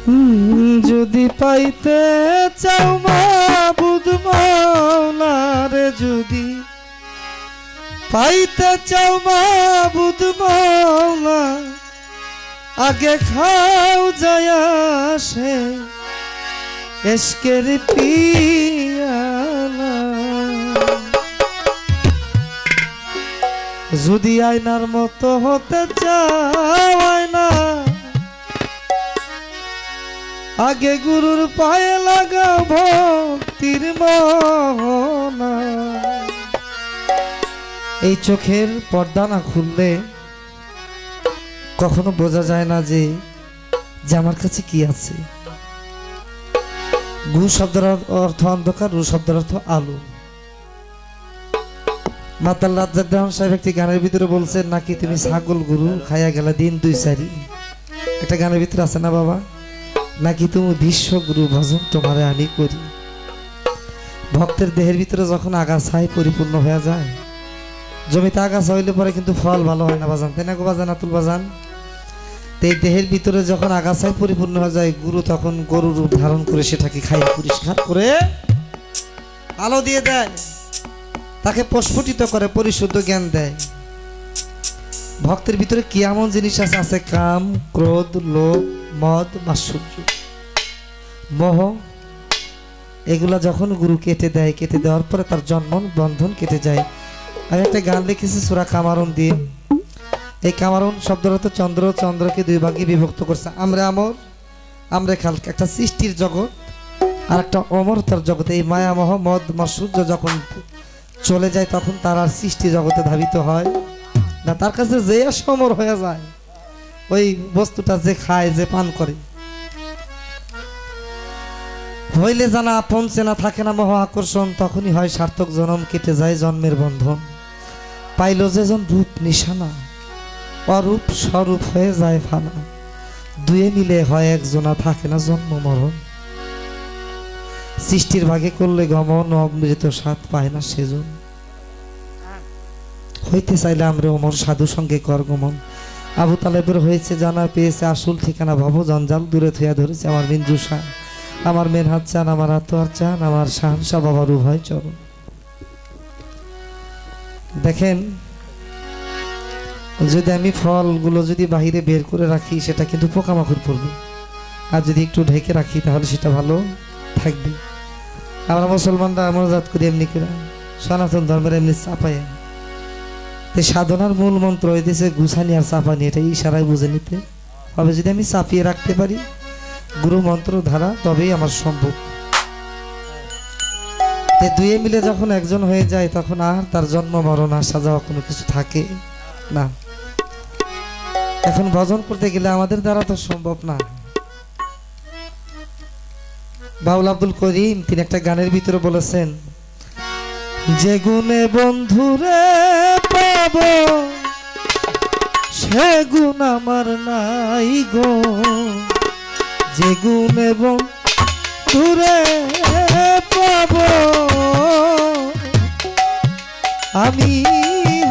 যদি পাইতে চাও মাবুদ মাওলারে, যদি পাইতে চাও মাবুদ মাওলা, আগে খাও যায় আসে এশকের পিয়ালা। যদি আয়নার মতো হতে চাও আয়না, আগে গুরুর পায়ে লাগাও ভক্তির মোহনা। এই চোখের পর্দা না খুললে কখনো বোঝা যায় না যে আমার কাছে কি আছে। গু শব্দের অর্থ অন্ধকার, রু শব্দের অর্থ আলো। মাতাল রাজ্জাক দেওয়ান সাহেব একটি গানের ভিতরে বলছেন, নাকি তুমি ছাগল গরু খাইয়া গেলা দিন দুই চারি। একটা গানের ভিতরে আছে না বাবা, নাকি তুমি বিশ্বগুরু ভজন তোমারে আমি করি। ভক্তের দেহের ভিতরে যখন আগাছায় পরিপূর্ণ হয়ে যায়, জমিতে আগাছা হইলে পরে কিন্তু ফল ভালো হয় না বাজান, তাই না গো বাজান, আতুল বাজান। এই দেহের ভিতরে যখন আগাছায় পরিপূর্ণ হয়ে যায়, গুরু তখন গরুর রূপ ধারণ করে সেটাকে খাইয়ে পরিষ্কার করে আলো দিয়ে দেয়, তাকে প্রস্ফুটিত করে পরিশুদ্ধ জ্ঞান দেয়। ভক্তের ভিতরে কি এমন জিনিস আছে? আছে কাম, ক্রোধ, লোভ, মদ, মাৎসর্য, মোহ। এগুলা যখন গুরু কেটে দেয়, কেটে দেওয়ার পরে তার জন্ম বন্ধন কেটে যায়। আমি একটা গান লিখেছি সূরা কামারুন দিয়ে। এই কামারুন শব্দের অর্থ চন্দ্র, চন্দ্রকে দুই ভাগে বিভক্ত করছে। আমরা খাল একটা সৃষ্টির জগৎ আর একটা অমরতার জগৎ। এই মায়া, মোহ, মদ, মাৎসর্য যখন চলে যায়, তখন তার আর সৃষ্টি জগতে ধাবিত হয় না। তার কাছে যে সমর হয়ে যায়, ওই বস্তুটা যে খায়, যে পান করে। হইলে জানা আপন চেনা থাকে না মোহ আকর্ষণ, তখনই হয় সার্থক জনম, কেটে যায় জন্মের বন্ধন। পাইল যেজন রূপ নিশানা, অরূপ স্বরূপ হয়ে যায় ফানা। দুয়ে মিলে হয় একজনা, থাকে না জন্ম মরণ। সৃষ্টির ভাগে করলে গমন, অমৃত স্বাদ পায় না সেজন। হইতে চাইলে আমরা অমর সাধু সঙ্গে কর গমন। আবু তালেবের হয়েছে জানা, পেয়েছে আসল ঠিকানা ভব জঞ্জাল, দূরে থইয়া ধরেছে আমার মিঞ্জু শাহ। আমার মেনহাত চান, আমার আতোয়ার চান, আমার শাহানশাহ বাবার উভয় চরণ। দেখেন, যদি আমি ফলগুলো যদি বাহিরে বের করে রাখি, সেটা কিন্তু পোকামাকড় পড়বে। আর যদি একটু ঢেকে রাখি, তাহলে সেটা ভালো থাকবে। আমরা মুসলমানরা মনোজাত করি এমনি করে, সনাতন ধর্মের এমনি চাপাই। সাধনার মূল মন্ত্র হইতেছে গুছানি আর চাপানি। এটা ইশারায় বুঝে নিতে হবে। যদি আমি চাপিয়ে রাখতে পারি গুরু মন্ত্র ধারা, তবেই আমার সম্ভব। দুয়ে মিলে যখন একজন হয়ে যায়, তখন আর তার জন্ম মরণ আসা যাওয়া কোনো কিছু থাকে না। এখন ভজন করতে গেলে আমাদের দ্বারা তো সম্ভব না। বাউল আব্দুল করিম তিনি একটা গানের ভিতরে বলেছেন, যে গুণে বন্ধুরে পাব সে গুণ আমার নাই গো। যে গুণে বন্ধুরে পাব আমি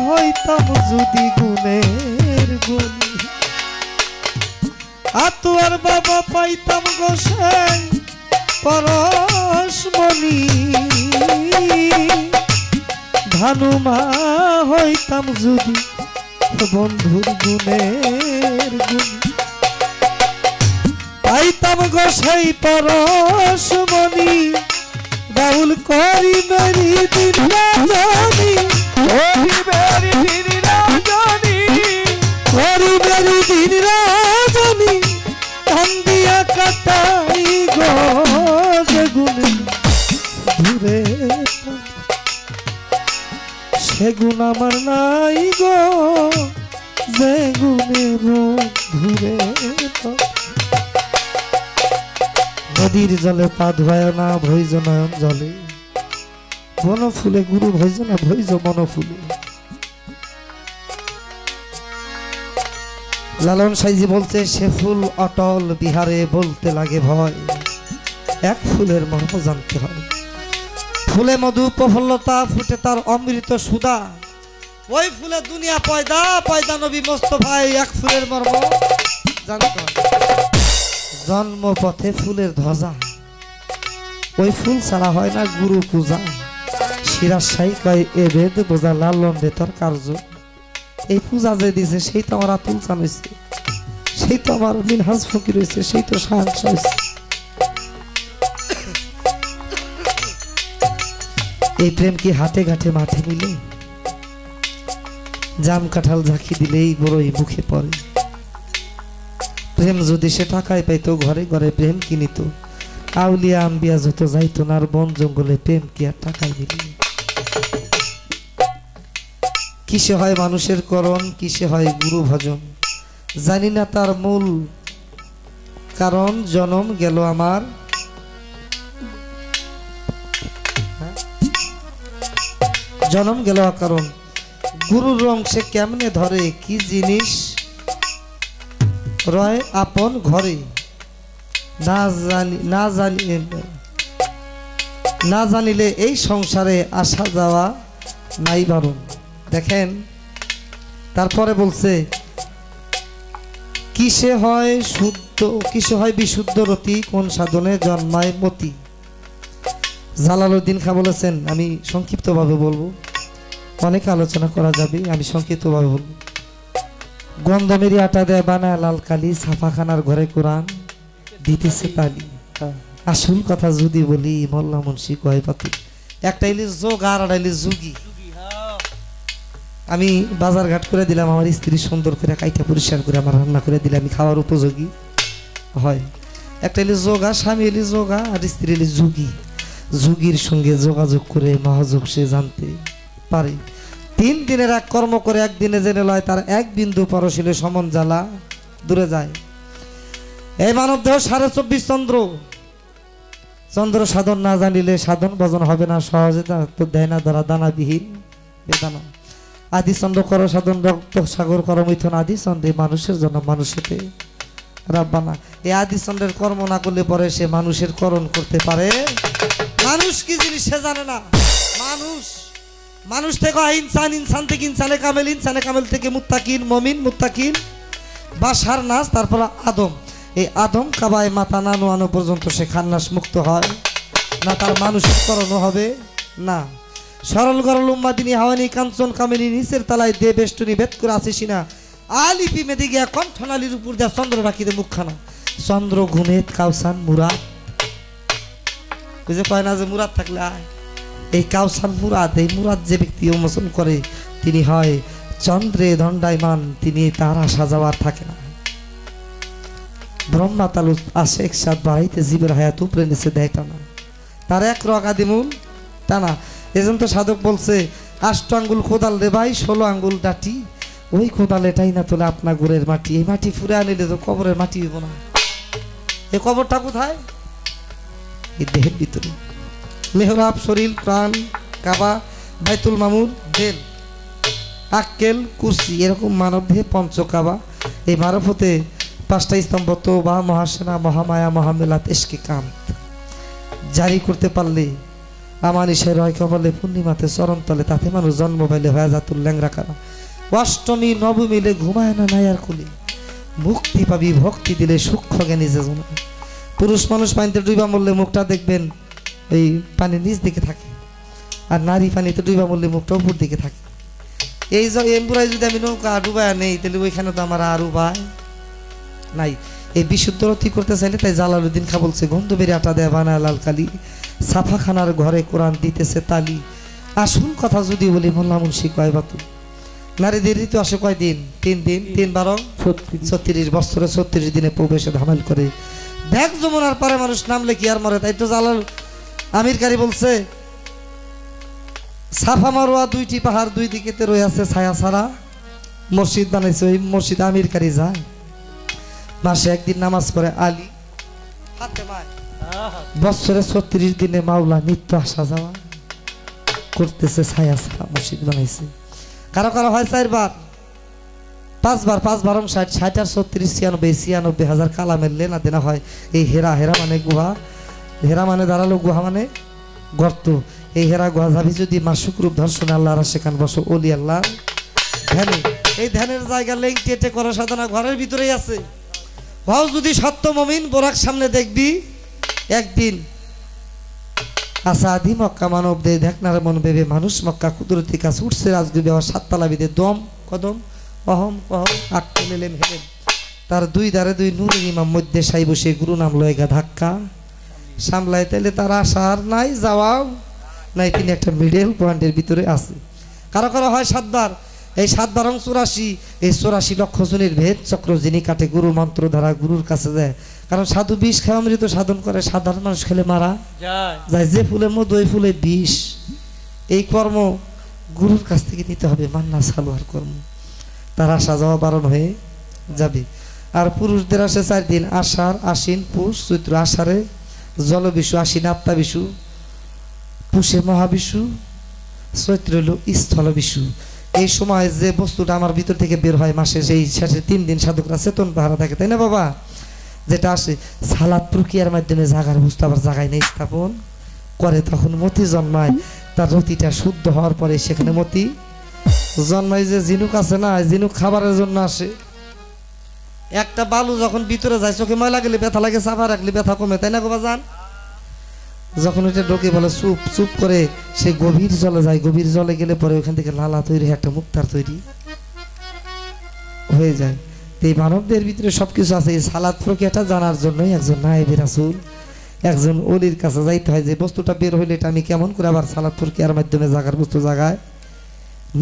হইতাম যদি গুণের গুণী। আতোয়ার বাবা পাইতাম গোসাই পরশমণি। ধানুমা হইতাম যদি বন্ধুর গুণের গুণী। পাইতাম গোসাই পরশমণি। বাউল করি মেরি দিন রাজনী, করি মেরি দিন রাজনী, করি মেরি দিন রাজনী। কান্দিয়া কাটাই গো যে গুণে ঘুরে, সে গুণ আমার নাই গো। যে গুণে ঘুরে নদীর জলে পা ধোয় না ভৈজ নয়ন জলে। বন ফুলে গুরু ভৈজ না ভৈজ মন ফুলে। লালন সাইজি বলছে, সে ফুল অটল বিহারে বলতে লাগে ভয়। এক ফুলের মর্ম জানতে হয়। ফুলে মধু প্রফুল্লতা, ফুটে তার অমৃত সুধা। ওই ফুলে দুনিয়া পয়দা, পয়দা নবী মোস্তফায়। এক ফুলের মর্ম জানতে হয়। জন্মপথে ফুলের ধ্বজা, ওই ফুল ছাড়া হয় না গুরু পূজা। শিরাশাই কয় এ বেদ বোঝা লালন বেতর কার্য। এই পূজা যে দিছে সেই তো আমার আতুল চান হয়েছে, সেই তো আমার মিনহাজ ফকির হয়েছে, সেই তো সাহায্য হয়েছে। এই প্রেম কি হাটে ঘাটে মাঠে মিলে? জাম কাঁঠাল ঝাঁকি দিলেই বড়ই মুখে পড়ে। প্রেম যদি সে টাকায় পাইতো ঘরে ঘরে প্রেম কিনিত। আউলিয়া আম্বিয়া যত যাইতো না আর বন জঙ্গলে প্রেম কি আর টাকায় দিলি। কিসে হয় মানুষের করণ, কিসে হয় গুরু ভজন, জানি না তার মূল কারণ। জনম গেল আমার জনম গেল কারণ। গুরুর রং সে কেমনে ধরে, কি জিনিস রয় আপন ঘরে। না জানিলে এই সংসারে আসা যাওয়া নাই বারণ। দেখেন তারপরে বলছে কিসে হয় শুদ্ধ, কিসে হয় বিশুদ্ধ রতি, কোন সাধনে জন্মায় মতি। জালালউদ্দিন খাঁ বলেছেন, আমি সংক্ষিপ্তভাবে বলবো, অনেক আলোচনা করা যাবে, আমি সংক্ষিপ্তভাবে বলবো। গন্ধমেরি আটা দেয় বানায় লাল কালি, ছাপাখানার ঘরে কোরআন দিতেছে তালি। আসল কথা যদি বলি মোল্লা মুন্সি কয় পাতি। একটা ইলিশ যোগ আর একটা ইলিশ যুগি। আমি বাজার ঘাট করে দিলাম, আমার স্ত্রী সুন্দর করে কাইটা পরিষ্কার করে আমার রান্না করে দিলে আমি খাওয়ার উপযোগী হয়। একটা ইলিশ যোগা, স্বামী ইলিশ যোগা আর স্ত্রী ইলিশ যুগি। যুগির সঙ্গে যোগাযোগ করে মহাযোগ সে জানতে পারে। 3 দিনের এক কর্ম করে একদিনে জেনে লয়, তার এক বিন্দু পরশিলে সমন জ্বালা দূরে যায়। এই মানব দেহ 24.5 চন্দ্র। চন্দ্র সাধন না জানিলে সাধন ভজন হবে না সহজে, তো দেয় না ধরা দানাবিহীন বেদানা। আদি চন্দ্র কর সাধন, রক্ত সাগর কর মিথুন। আদি চন্দ্রে মানুষের জন্য মানুষেতে রাব্বানা। এই আদি চন্দ্রের কর্ম না করলে পরে সে মানুষের করণ করতে পারে। মানুষ কি জিনিস সে জানে না। মানুষ থেকে ইনসান, ইনসান থেকে ইনসানে কামেল, ইনসানে কামেল থেকে মুত্তাকিন মমিন, মুত্তাকিন বাশার নাস, তারপর আদম। এই আদম কাবায় মাথা না নোয়ানো পর্যন্ত সে খান্নাস মুক্ত হয় না, তার মানুষের করণও হবে না। সরল গরল উম্মাদিনী হাওয়ানি কাঞ্চন কামিনী, নিচের তালায় দে বেষ্টনী ভেদ করে আসিস না। আলিপি মেদি গিয়া কণ্ঠনালীর উপর দেয়া চন্দ্র রাখি দে মুখখানা। চন্দ্র ঘুমেত কাউসান মুরাদ, বুঝে কয় না যে মুরাদ থাকলে আয়। এই কাউসান মুরাদ, এই মুরাদ যে ব্যক্তি উন্মোচন করে তিনি হয় চন্দ্রে দণ্ডায়মান, তিনি তার আসা যাওয়ার থাকে না। ব্রহ্মা তালু আসে একসাথ বাড়াইতে জীবের হায়াত উপরে নিচে দেয় টানা, তার এক রগ আদিমূল টানা। এজন্য তো সাধক বলছে 8 আঙ্গুল কোদাল রে ভাই 16 আঙ্গুল ডাটি, ওই কোদাল এটাই না তোলে আপনা গুড়ের মাটি। এই মাটি ফুরে আনিলে তো কবরের মাটি হইব না। এই কবরটা কোথায়? এই দেহের ভিতরে। মেহরাব, শরীর, প্রাণ, কাবা, বাইতুল মামুর, দেল, আক্কেল, কুরসি, এরকম মানব দেহে পঞ্চকাবা। এই মারফতে 5টা স্তম্ভ তো বা মহাসেনা, মহামায়া, মহামেলাত, এশকে কাম জারি করতে পারলে আমানিসের রয় কবলে পূর্ণিমাতে চরণ তলে, তাতে মানুষ জন্ম পাইলে হয়ে যাতুল ল্যাংরা কারা। অষ্টমী নবমীলে ঘুমায় না নায়ার কুলি, মুক্তি পাবি ভক্তি দিলে সূক্ষ্ম জ্ঞানী যে জন্য। পুরুষ মানুষ পানিতে ডুবা মরলে মুখটা দেখবেন এই পানির নিচ দিকে থাকে, আর নারী পানিতে ডুবা মরলে মুখটা উপর দিকে থাকে। এই যে এমপুরায় যদি আমি নৌকা ডুবায় নেই তাহলে ওইখানে তো আমার আর উপায় নাই। এই বিশুদ্ধ রতি করতে চাইলে তাই জালালউদ্দিন খাঁ বলছে গন্ধবেরি আটা দেয়া বানায় লাল কালি, ছাপাখানার ঘরে কোরআন দিতেছে তালি। আসল কথা যদি বলি মোল্লা মুন্সি কয় বাতু, নারীদের ঋতু আসে কয় দিন? 3 দিন, 3 12 36 বছরে 36 দিনে প্রবেশে ধামাল করে। দেখ যমুনার পারে মানুষ নামলে কি আর মরে। তাই তো জালাল আমির কারি বলছে সাফা মারোয়া 2টি পাহাড়, 2 দিকেতে রয়ে আছে ছায়া ছাড়া মসজিদ বানাইছে। ওই মসজিদ আমির কারি যায়, মাসে একদিন নামাজ পড়ে আলী ফাতেমায়, বছরে 36 দিনে মাওলা নিত্য আসা যাওয়া করতেছে, ছায়া ছাড়া মসজিদ বানাইছে। কারো কারো হয় 4 বার, 5 বার, 5 বার 60, 60 আর 36 96 হাজার কালামের লেনা দেনা হয়। এই হেরা, হেরা মানে গুহা, হেরা মানে দাঁড়ালো, গুহা মানে গর্ত। এই হেরা গুহা যাবি যদি মাসুক রূপ ধর্ষণে আল্লাহ আর সেখান বসো ওলি আল্লাহ ধ্যানে। এই ধ্যানের জায়গা লেংটি এটে করা সাধনা ঘরের ভিতরেই আছে। ভাও যদি সত্য মুমিন বোরাক সামনে দেখবি একদিন আসাদি মক্কা মানব দে দেখনার মন বেবে মানুষ মক্কা কুদরতি কাছে উঠছে রাজগুবি ব্যবহার সাততলা বিদে দম কদম অহম কহম আক্কেলেম হেলেম তার দুই ধারে দুই নূরের ইমাম মধ্যে সাই বসে গুরু নাম লয়গা ধাক্কা সামলাই তাইলে তার আসার নাই যাওয়াও নাই, তিনি একটা মিডল পয়েন্টের ভিতরে আছে। কারো কারো হয় 7 বার, এই 7 বার 84, এই 84 লক্ষ জনের ভেদ চক্র যিনি কাটে গুরু মন্ত্র ধারা গুরুর কাছে যায়। কারণ সাধু বিষ খায় অমৃত সাধন করে, সাধারণ মানুষ খেলে মারা যায়। যে ফুলের মধ্যে ওই ফুলে বিষ। এই কর্ম গুরুর কাছ থেকে নিতে হবে, মান্না সালোয়ার কর্ম। তার আসা যাওয়া বারণ হয়ে যাবে। আর পুরুষদের আসে 4 দিন, আষাঢ়, আশ্বিন, পুষ, চৈত্র। আষাঢ়ে জলবিষু, আশ্বিনে আত্মা বিষু, পুষে মহাবিষু, চৈত্র হলো স্থল বিষু। এই সময় যে বস্তুটা আমার ভিতর থেকে বের হয় মাসে সেই শেষে 3 দিন সাধকরা চেতন পাহারা থাকে, তাই না বাবা? যেটা আসে সালাদ প্রক্রিয়ার মাধ্যমে জাগার বস্তু আবার জাগায় নেই স্থাপন করে, তখন মতি জন্মায়। তার রতিটা শুদ্ধ হওয়ার পরে সেখানে মতি জন্মায়। যে ঝিনুক আছে না, ঝিনুক খাবারের জন্য আসে। একটা বালু যখন ভিতরে যায় চোখে ময়লা গেলে ব্যথা লাগে, চাপা রাখলে ব্যথা কমে, তাই না বাবা জান? যখন ওইটা ঢোকে বলে চুপ চুপ করে, সে গভীর জলে যায়। গভীর জলে গেলে পরে ওখান থেকে লালা তৈরি, একটা মুক্তার তৈরি হয়ে যায়। এই মানবদের ভিতরে সবকিছু আছে। এই সালাত প্রক্রিয়াটা জানার জন্যই একজন নায়েবে রাসূল, একজন ওলির কাছে যাইতে হয়, যে বস্তুটা বের হইলে এটা আমি কেমন করে আবার সালাত প্রক্রিয়ার মাধ্যমে জাগার বস্তু জাগায়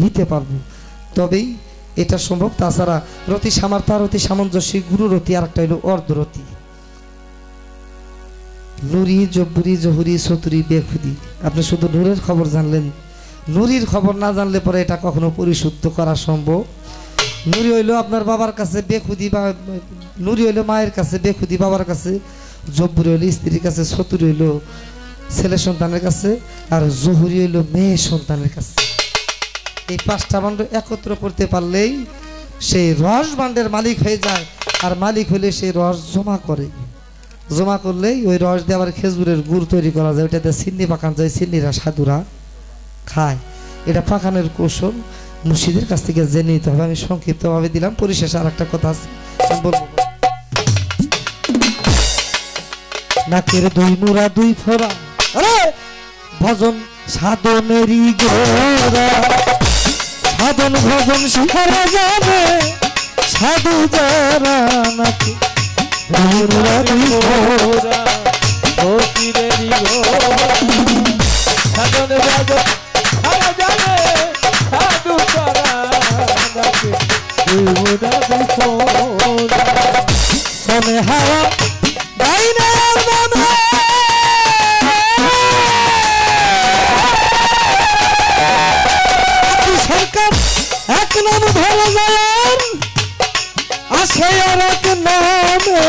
নিতে পারবো, তবেই এটা সম্ভব। তাছাড়া রতি সামার্থা, রতি সামঞ্জস্যী, গুরু রতি, আর একটা হইল অর্ধরতি। নুরি, জব্বুরি, জহুরি, সতুরি, বেখুদি। আপনি শুধু নূরের খবর জানলেন, নুরির খবর না জানলে পরে এটা কখনো পরিশুদ্ধ করা সম্ভব। নুরি হইল আপনার বাবার কাছে বেখুদি, বা নুরি হইল মায়ের কাছে, বেখুদি বাবার কাছে, জব্বুরি হইল স্ত্রীর কাছে, সতুরি হইল ছেলে সন্তানের কাছে, আর জহুরি হইল মেয়ে সন্তানের কাছে। এই 5টা বান্ড একত্র করতে পারলেই সেই রস বান্ডের মালিক হয়ে যায়। আর মালিক হলে সেই রস জমা করে, জমা করলেই ওই রস দিয়ে আবার খেজুরের গুড় তৈরি করা যায়। ওইটাতে চিনি পাকান যায়, চিনিরা সাধুরা খায়। এটা পাকানোর কৌশল মুর্শিদের কাছ থেকে জেনে নিতে হবে। আমি সংক্ষিপ্তভাবে দিলাম, পরিশেষে আর একটা কথা আছে বলবো। নাকের 2 মুড়া 2 ফোড়া, ভজন সাধনেরই গোরা, সাধন ভজন শিখারা যাবে সাধু যারা। নাকি 2 মুড়া 2 ফোড়া, ফকিরেরই গোরা, সাধন ভজন শিখারা যাবে সাধু যারা। নাকি 2 মুড়া 2 ফোড়া, সনে হাওয়া বাইরে নামে, সরকার এক নাম ধরে যায়, আসে আর এক নামে।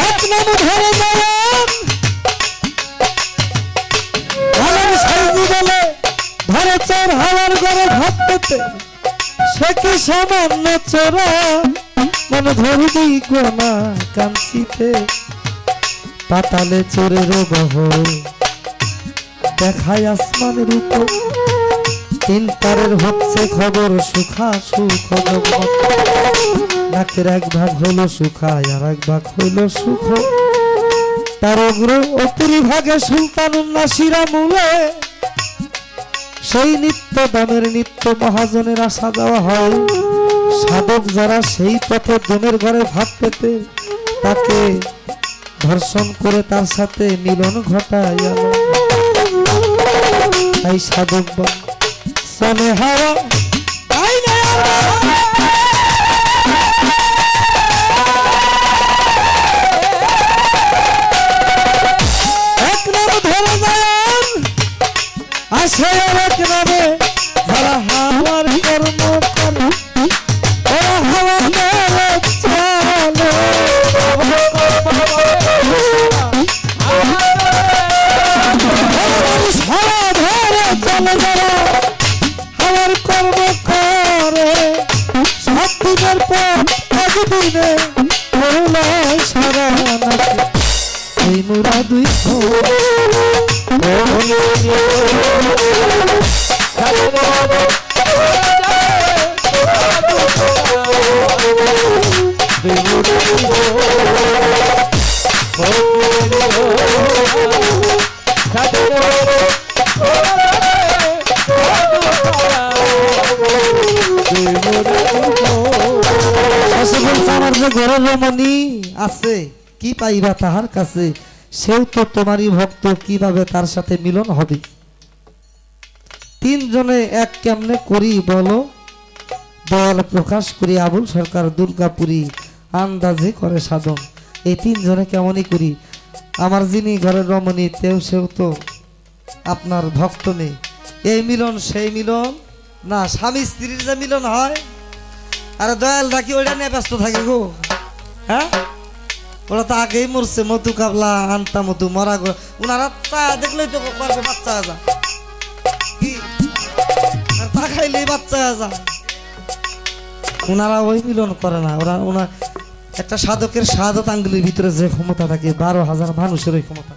এক নাম ধরে যায়, আমার সাইজি বলে ধরে চোর হাওয়ার ঘরে ভাত পেতে, সে কি সামান্য চোরা, মনে ধরবি কোনা কাঞ্চিতে। পাতালে চোরের বহর দেখায় আসমানের উপর, 3 তারের হচ্ছে খবর, সুখা সুখ। নাকের 1 ভাগ হইল সুখা, আর 1 ভাগ হইল সুখ। তার অগ্র অপুরি ভাগে সুলতানুন্নাসিরা মূলে, সেই নিত্য দামের নিত্য মহাজনের আসা যাওয়া হয়। সাধক যারা সেই পথে দমের ঘরে ভাত পেতে, তাকে ধর্ষণ করে তার সাথে মিলন ঘটায়। তাই সাধক সনে হাওয়া এক নাম ধরে যায়, আসে আর এক নামে। যারা হাওয়ার কর্ম করে, ওরা হাওয়া মেরে চলে। হাওয়া ধরে চলে যারা হাওয়ার কর্ম করে, 7 দিনের পর একদিনে করলায় সারা। নাকি 2 মুড়া 2 ফোড়া, আমার যে ঘরের রমণী আছে কি পাইবা তাহার কাছে, সেও তো তোমারই ভক্ত, কিভাবে তার সাথে মিলন হবে? তিনজনে এক কেমনে করি বলো, দয়াল প্রকাশ করি, আবুল সরকার দুর্গাপুরী আন্দাজে করে সাধন। এই তিনজনে কেমনই করি। আমার যিনি ঘরের রমণী সেও তো আপনার ভক্ত নেই। এই মিলন সেই মিলন না, স্বামী স্ত্রীর যে মিলন হয়, আরে দয়াল রাখি ওইটা নিয়ে ব্যস্ত থাকে গো। হ্যাঁ, ওরা তো আগেই মরছে, মধু কাবলা আনতা মধু মরা গো। ওনারা চা দেখলেই তো করবে বাচ্চা যা, কি তা খাইলেই বাচ্চা যা। ওনারা ওই মিলন করে না। ওনার একটা সাধকের সাধক আঙ্গুলির ভিতরে যে ক্ষমতা থাকে 12,000 মানুষের ওই ক্ষমতা।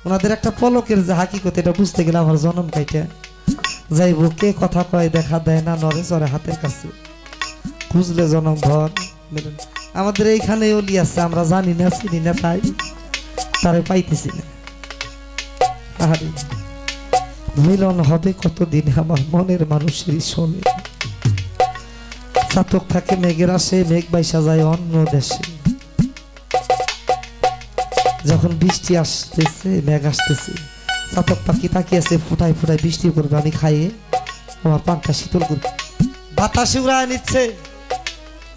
ওনাদের একটা পলকের যে হাকিকত, এটা বুঝতে গেলে আমার জন্ম কাইটা যাইব। কে কথা কয় দেখা দেয় না, নরে চরে হাতের কাছে, খুঁজলে জনম ভর মিলন। আমাদের এইখানে অলি আছে, আমরা জানি না, চিনি না, তাই তারে পাইতেছি না। আরে মিলন হবে কতদিন আমার মনের মানুষেরই শোনে। চাতক থাকে মেঘের আসে, মেঘ বাইসা যায় অন্য দেশে। যখন বৃষ্টি আসতেছে, মেঘ আসতেছে, চাতক পাখি তাকিয়েছে, ফুটায় ফুটায় বৃষ্টি করবে, আমি খাইয়ে আমার পানটা শীতল করবে। বাতাসে উড়ায় নিচ্ছে,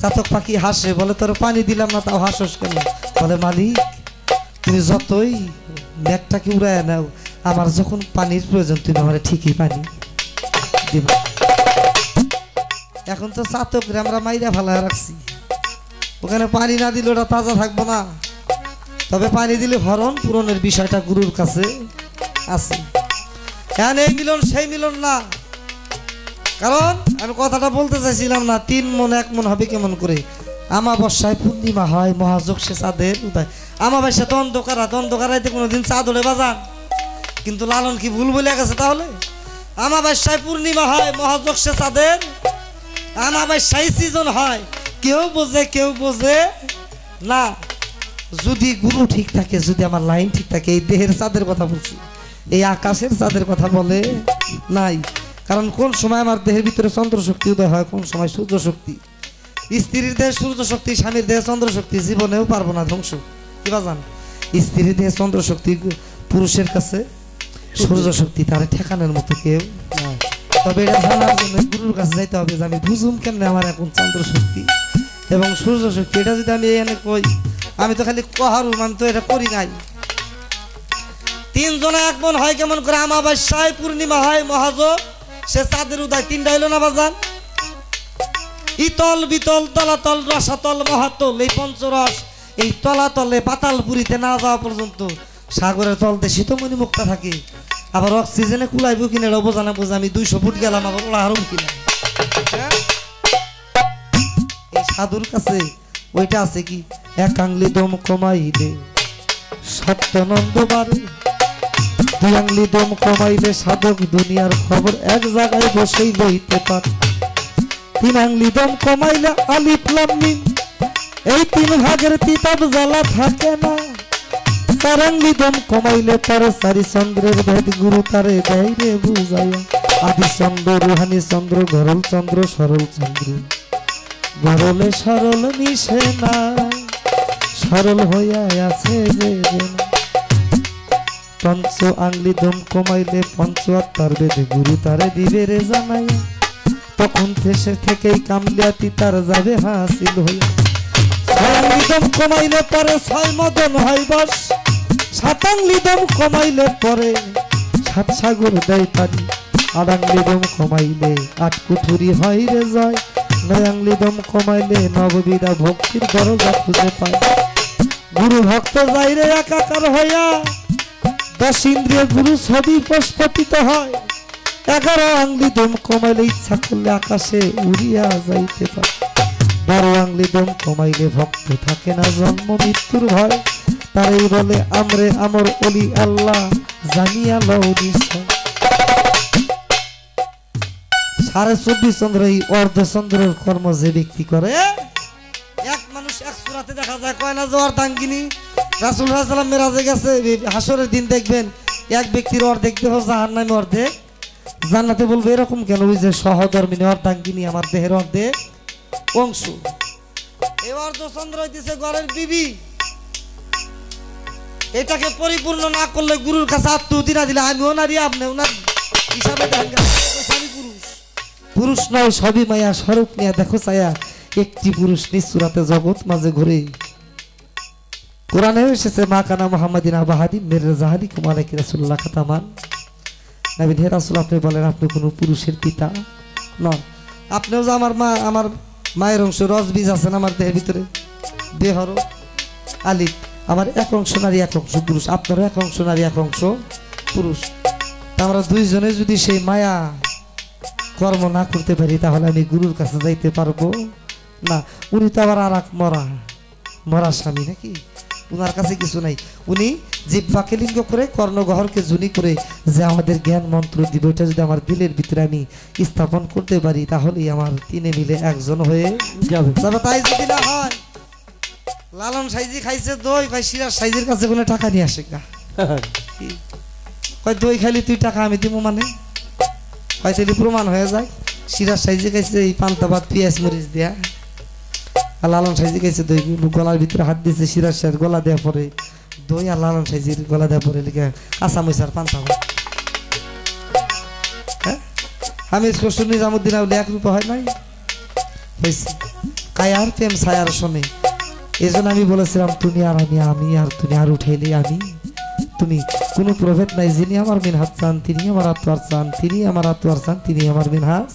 চাতক পাখি হাসে, বলে তোর পানি দিলাম না তাও হাসস কেন? বলে মালিক তুমি যতই মেঘটাকে উড়ায় নাও, আমার যখন পানির প্রয়োজন তুমি আমার ঠিকই পানি দিবা। এখন তো চাতকরে আমরা মাইরা ফালায় রাখছি, ওখানে পানি না দিলে ওটা তাজা থাকবো না। তবে পানি দিলে ভরণ পূরণের বিষয়টা গুরুর কাছে আছে। এখন এই মিলন সেই মিলন না, কারণ আমি কথাটা বলতে চাইছিলাম না 3 মন 1 মন হবে কেমন করে? আমাবস্যায় পূর্ণিমা হয়, মহাযোগ সে চাঁদের উদয়। আমাবস্যা তো অন্ধকারাইতে কোনোদিন চাঁদ ওড়ে বাজান, কিন্তু লালন কি ভুল বলে গেছে? তাহলে আমাবস্যায় পূর্ণিমা হয়, মহাযোগ সে চাঁদের, আমাবস্যায় সৃজন হয়, কেউ বোঝে না। যদি গুরু ঠিক থাকে, যদি আমার লাইন ঠিক থাকে, এই দেহের চাঁদের কথা বলছি, এই আকাশের চাঁদের কথা বলে নাই। কারণ কোন সময় আমার দেহের ভিতরে চন্দ্র শক্তি উদয় হয়, কোন সময় সূর্য শক্তি। স্ত্রীর দেহে সূর্য শক্তি, স্বামীর দেহে চন্দ্র শক্তি, জীবনেও পারবো না ধ্বংস। কি বাজান? স্ত্রীর দেহে চন্দ্র শক্তি, পুরুষের কাছে সূর্য শক্তি, তার ঠেকানোর মতো কেউ নাই। তবে এটা জানার জন্য গুরুর কাছে যাইতে হবে যে আমি বুঝুম কেমনে আমার এখন চন্দ্র শক্তি এবং সূর্য শক্তি। এটা যদি আমি এনে কই, আমি তো খালি কহারুম, আমি তো এটা করি নাই। 3 জনে 1 মন হয় কেমন করে? আমাবস্যায় পূর্ণিমা হয়, মহাযোগ সে চাঁদের উদয়। 3টা হইল না বাজান? ইতল বিতল তলাতল রসাতল মহাতল, এই পঞ্চরস। এই তলাতলে পাতালপুরীতে না যাওয়া পর্যন্ত সাগরের তলতে শীতমণি মুক্তা থাকে। আবার অক্সিজেনে কুলাইব কিনা এটা বোঝা না, বোঝা আমি 200 ফুট গেলাম, আবার ওলা হারুম কিনা। এই সাধুর কাছে ওইটা আছে কি? 1 আংলি দম কমাইলে সত্যানন্দ বাড়ে, 2 আংলি দম কমাইলে সাধক দুনিয়ার খবর এক জায়গায় বসেই লইতে পারে, 3 আংলি দম কমাইলে আলিফ লাম মিম এই 3 ভাগের তিতাব জ্বালা থাকে না, 4 আংলি দম কমাইলে পরে 4 চন্দ্রের ভেদ গুরু তারে দেয় রে বুঝাইয়া। আদি চন্দ্র, রুহানি চন্দ্র, গরল চন্দ্র, সরল চন্দ্র, গরলে সরল মিশে না, সরল হইয়া আছে যে। 5 আংলি দম কমাইলে 5 আত্মার বেদে গুরু তারে দিবে রে জানাইয়া, তখন থেকেই কামলিয়াতি তার যাবে হাসিল হইয়া। 6 আংলি দম কমাইলে পরে 6 মদন হয় বস, 7 আংলি দম কমাইলে পরে 7 সাগর দেয় পানি, 8 আংলি দম কমাইলে 8 কুঠুরি হয় রে জয়, 9 আংলি দম কমাইলে নববিধা ভক্তির দরজা খুঁজে পায়। গুরু ভক্ত যাই রে একাকার হইয়া, 10 ইন্দ্রিয় গুরু ছবি প্রস্ফুটিত হয়, 11 আংলি দম কমাইলে ইচ্ছা করলে আকাশে উড়িয়া যাইতে পারে, 12 আংলি দম কমাইলে ভক্ত থাকে না জন্ম মৃত্যুর ভয়, তারই বলে আমরে আমর অলি আল্লাহ জানিয়া লৌনি 24.5 চন্দ্র এই অর্ধ চন্দ্রের কর্ম যে ব্যক্তি করে এক মানুষ এক সূরাতে দেখা যায় কয় না যে অর্ধাঙ্গিনী রাসূল সাল্লাল্লাহু আলাইহি ওয়াসাল্লাম মেরাজে গেছে হাসরের দিন দেখবেন এক ব্যক্তির অর্ধেক দেহ জাহান্নামে অর্ধেক জান্নাতে বলবে এরকম কেন ওই যে সহধর্মিনী অর্ধাঙ্গিনী আমার দেহের অর্ধেক অংশ এই অর্ধ চন্দ্র হইতেছে ঘরের বিবি এটাকে পরিপূর্ণ না করলে গুরুর কাছে আত্মহুতি না দিলে আমিও নারী আপনিও না হিসাবে দেখেন আমি পুরুষ পুরুষ নয় সবই মায়া স্বরূপ নিয়ে দেখো ছায়া একটি পুরুষ নিঃসুরাতে জগৎ মাঝে ঘুরে কোরআনে এসেছে মা কানা মুহাম্মাদিন আবা হাদিম মির জাহালিকুম আলাইহি রাসূলুল্লাহ খাতামান নবী হে রাসূল আপনি বলেন আপনি কোনো পুরুষের পিতা নন আপনিও যে আমার মা আমার মায়ের অংশ রসবীজ আছেন আমার দেহের ভিতরে দেহর আলিফ আমার এক অংশ নারী এক অংশ পুরুষ আপনারও এক অংশ নারী এক অংশ পুরুষ তা আমরা দুইজনে যদি সেই মায়া কর্ম না করতে পারি তাহলে আমি গুরুর কাছে যাইতে পারবো না উনি তো আবার আর এক মরা স্বামী নাকি উনার কাছে কিছু নাই উনি জিহ্বাকে লিঙ্গ করে কর্ণগহরকে জুনি করে যে আমাদের জ্ঞান মন্ত্র দিবে ওটা যদি আমার দিলের ভিতরে আমি স্থাপন করতে পারি তাহলেই আমার তিনে মিলে একজন হয়ে যাবে তবে তাই যদি না হয় লালন সাইজি খাইছে দই ভাই সিরাজ সাইজির কাছে কোনো টাকা নিয়ে আসে না কয় দই খাইলি তুই টাকা আমি দিব মানে হয়তো প্রমাণ হয়ে যায় সিরাজ সাইজি খাইছে এই পান্তা ভাত পেঁয়াজ মরিচ দেয়া আর লালন সাইজি খাইছে দই গলার ভিতরে হাত দিয়েছে সিরাজ সাহেব গলা দেওয়া পরে দই আর লালন সাইজির গলা দেওয়া পরে লিখে কাঁচা মরিচার পান্তা ভাত হ্যাঁ আমি কষ্ট নিজামুদ্দিন আউলি 1 রূপা হয় নাই হয়েছে কায়ার প্রেম ছায়ার শোনে এই জন্য আমি বলেছিলাম তুমি আর আমি আর তুমি আর উঠাইলে আমি তুমি কোনো প্রভেদ নাই যিনি আমার মিনহাজ চান তিনি আমার আত্মার চান তিনি আমার আত্মার চান তিনি আমার মিনহাজ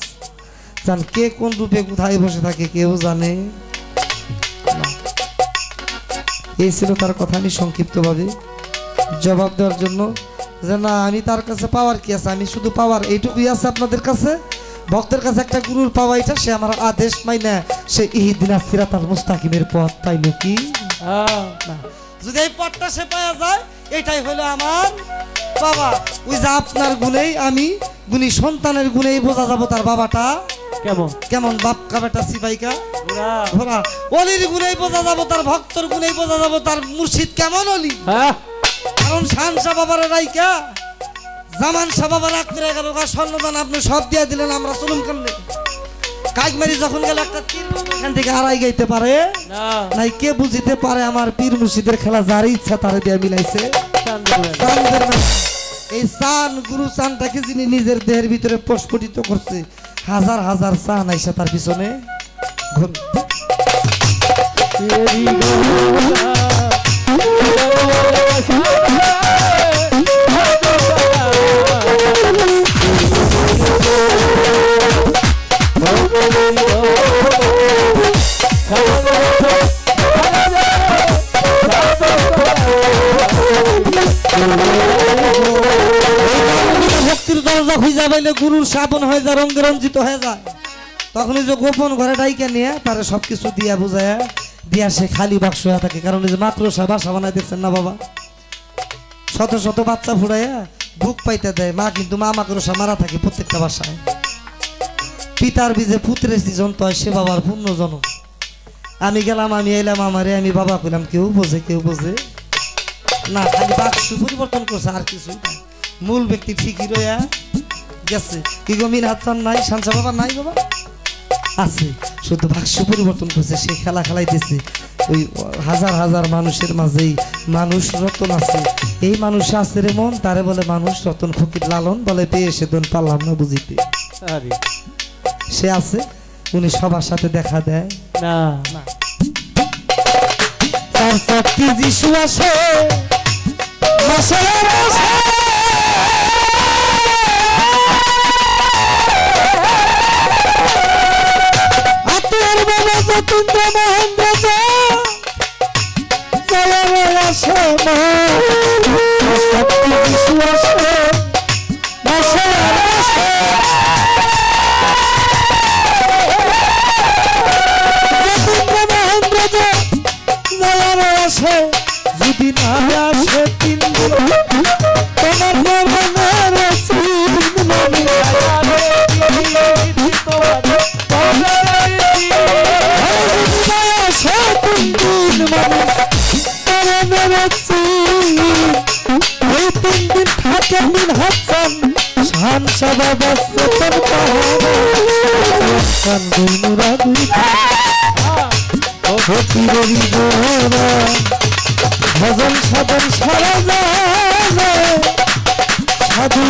চান কে কোন রূপে কোথায় বসে থাকে কেউ জানে এই ছিল তার কথা আমি সংক্ষিপ্তভাবে জবাব দেওয়ার জন্য যে না আমি তার কাছে পাওয়ার কি আছে আমি শুধু পাওয়ার এইটুকুই আছে আপনাদের কাছে ভক্তের কাছে একটা গুরুর পাওয়া এটা সে আমার আদেশ মাইনা সে ইহদিনাস সিরাতাল মুস্তাকিমের পথ পাইল কি না যদি এই পথটা সে পাওয়া যায় এটাই হলো আমার বাবা ওই যে আপনার গুণেই আমি গুণী সন্তানের গুণেই বোঝা যাব তার বাবাটা কেমন কেমন বাপ কা বেটা সিপাইকা ঘোড়া অলির গুণেই বোঝা যাব তার ভক্তর গুণেই বোঝা যাব তার মুর্শিদ কেমন অলি কারণ শানশা বাবার রাইকা জামান শাহ বাবা রাগ করে গেল স্বর্ণদান আপনি সব দিয়ে দিলেন আমরা চলুন কেমনে কাকমারি যখন গেল একটা তীর এখান থেকে হারাই গাইতে পারে নাই কে বুঝিতে পারে আমার পীর মুর্শিদের খেলা যার ইচ্ছা তারে দিয়ে মিলাইছে এই চান গুরু চানটাকে যিনি নিজের দেহের ভিতরে প্রস্ফুটিত করছে হাজার হাজার চান আইসা তার পিছনে গুরুর শ্রাবণ হয়ে যায় রঙে রঞ্জিত হয়ে যায় তখন যে গোপন ঘরে ডাইকে নিয়ে তারা সবকিছু দিয়া বুঝায় দিয়া সে খালি বাক্স হয়ে থাকে কারণ যে মাকড়সা বাসা বানাই দিচ্ছেন না বাবা শত শত বাচ্চা ফুড়াইয়া বুক পাইতে দেয় মা কিন্তু মা মাকড়সা মারা থাকে প্রত্যেকটা বাসায় পিতার বীজে পুত্রের সৃজন তো হয় সে বাবার পূর্ণ জনম আমি গেলাম আমি এলাম আমারে আমি বাবা কইলাম কেউ বোঝে না খালি বাক্স পরিবর্তন করছে আর কিছুই নাই মূল ব্যক্তি ঠিকই রইয়া গেছে কি গো মিনহাজ চান নাই শানশা বাবা নাই বাবা আছে শুধু বাক্স পরিবর্তন করছে সে খেলা খেলাইতেছে ওই হাজার হাজার মানুষের মাঝেই মানুষ রতন আছে এই মানুষ আছে রে মন তারে বলে মানুষ রতন ফকির লালন বলে পেয়ে সে দন পারলাম না বুঝিতে সে আছে উনি সবার সাথে দেখা দেয় না তার শক্তি যিশু আসে যদি না আসে তিন তোমার করেছি এই 3 দিন থাকে দিন হাসান শান সবাব সতন পাহাড় দুই মুরা দুই ফকিরের গোরা ভজন সাধন সারা জানে সাধু